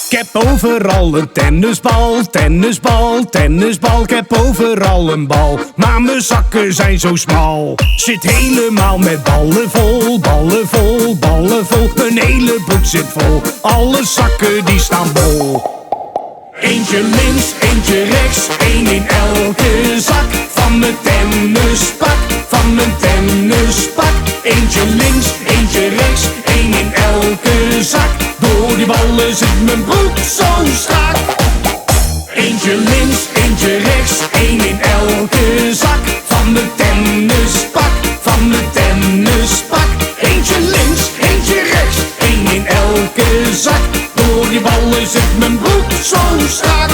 Ik heb overal een tennisbal, tennisbal, tennisbal. Ik heb overal een bal, maar mijn zakken zijn zo smal. Zit helemaal met ballen vol, ballen vol, ballen vol. Mijn hele broek zit vol, alle zakken die staan bol. Eentje links, eentje rechts, één in elke zak. Van mijn tennispak, van mijn tennispak. Eentje links, eentje rechts, één in elke zak. Door die ballen zit mijn broek zo strak. Eentje links, eentje rechts, één in elke zak. Van mijn tennispak, van mijn tennispak. Eentje links, eentje rechts, één in elke zak. Door die ballen zit mijn broek zo strak.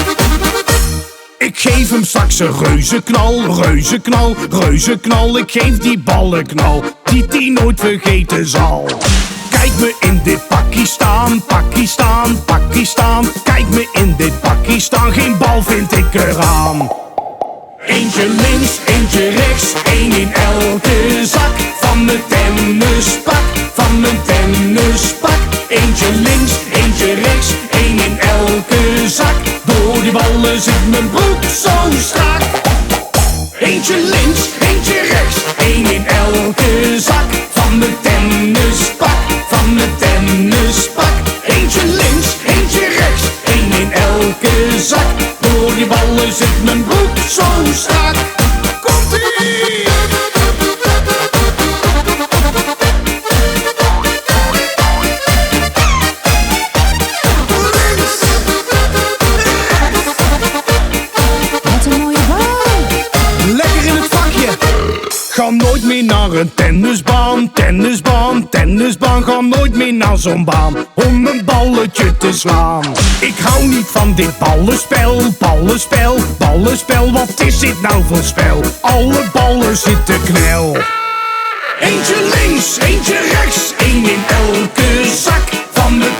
Ik geef hem straks een reuzenknal, reuzenknal, reuzenknal. Ik geef die ballen knal, die nooit vergeten zal. Kijk me in dit Pakistan, Pakistan, Pakistan. Kijk me in dit Pakistan, geen bal vind ik eraan. Eentje links, eentje rechts, één in elke zak. Van mijn tennispak, van mijn tennispak. Eentje links, eentje rechts, één in elke zak. Door die ballen zit mijn broek zo strak. Eentje links, eentje rechts, één in elke zak. Van mijn tennispak, van mijn tennispak. Eentje links, eentje rechts, één in elke zak. Door die ballen zit mijn broek zo strak. Komt-ie! Ga nooit meer naar een tennisbaan, tennisbaan, tennisbaan. Ga nooit meer naar zo'n baan om een balletje te slaan. Ik hou niet van dit ballenspel, ballenspel, ballenspel. Wat is dit nou voor spel? Alle ballen zitten knel. Eentje links, eentje rechts, één in elke zak. Van de